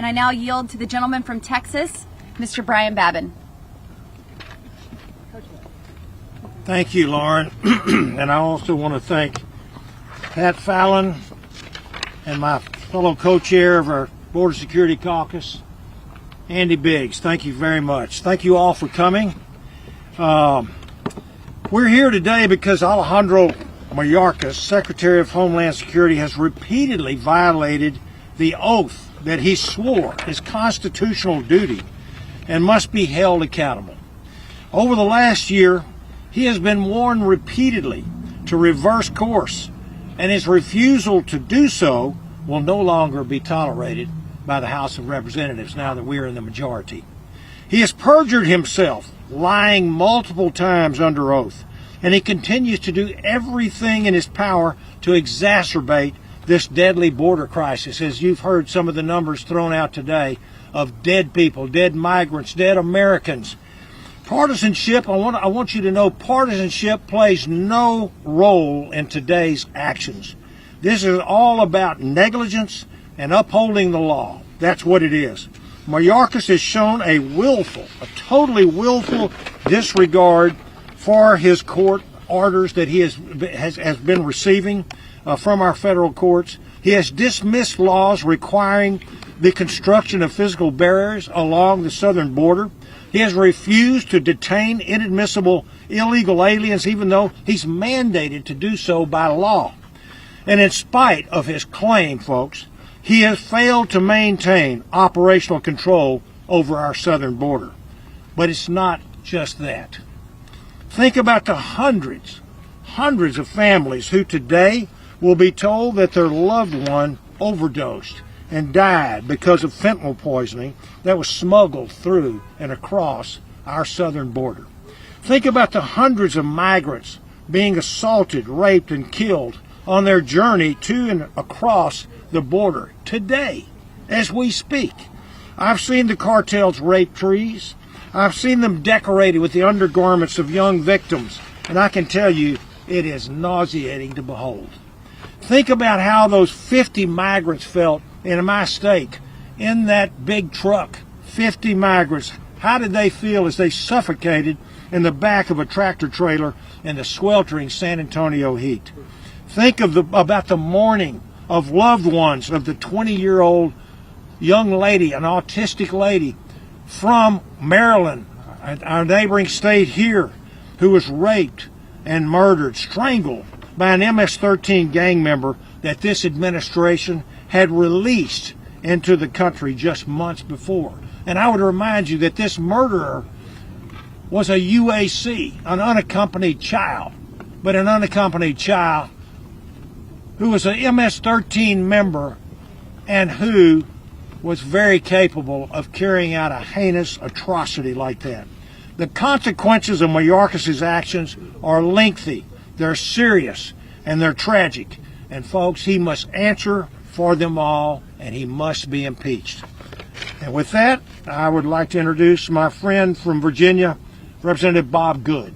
And I now yield to the gentleman from Texas, Mr. Brian Babin. Thank you, Lauren. And I also want to thank Pat Fallon and my fellow co-chair of our Border Security Caucus, Andy Biggs. Thank you very much. Thank you all for coming. We're here today because Alejandro Mayorkas, Secretary of Homeland Security, has repeatedly violated the oath that he swore, his constitutional duty, and must be held accountable. Over the last year, he has been warned repeatedly to reverse course, and his refusal to do so will no longer be tolerated by the House of Representatives now that we are in the majority. He has perjured himself, lying multiple times under oath, and he continues to do everything in his power to exacerbate this deadly border crisis, as you've heard some of the numbers thrown out today of dead people, dead migrants, dead Americans. Partisanship, I want you to know, partisanship plays no role in today's actions. This is all about negligence and upholding the law. That's what it is. Mayorkas has shown a totally willful disregard for his court orders that he has been receiving from our federal courts. He has dismissed laws requiring the construction of physical barriers along the southern border. He has refused to detain inadmissible illegal aliens, even though he's mandated to do so by law. And in spite of his claim, folks, he has failed to maintain operational control over our southern border. But it's not just that. Think about the hundreds of families who today will be told that their loved one overdosed and died because of fentanyl poisoning that was smuggled through and across our southern border. Think about the hundreds of migrants being assaulted, raped, and killed on their journey to and across the border today, as we speak. I've seen the cartels rape trees. I've seen them decorated with the undergarments of young victims, and I can tell you it is nauseating to behold. Think about how those 50 migrants felt in my state, in that big truck. 50 migrants. How did they feel as they suffocated in the back of a tractor trailer in the sweltering San Antonio heat? Think about the mourning of loved ones of the 20-year-old young lady, an autistic lady from Maryland, our neighboring state here, who was raped and murdered, strangled by an MS-13 gang member that this administration had released into the country just months before. And I would remind you that this murderer was a UAC, an unaccompanied child, but an unaccompanied child who was an MS-13 member and who was very capable of carrying out a heinous atrocity like that. The consequences of Mayorkas' actions are lengthy, they're serious, and they're tragic. And folks, he must answer for them all, and he must be impeached. And with that, I would like to introduce my friend from Virginia, Representative Bob Good.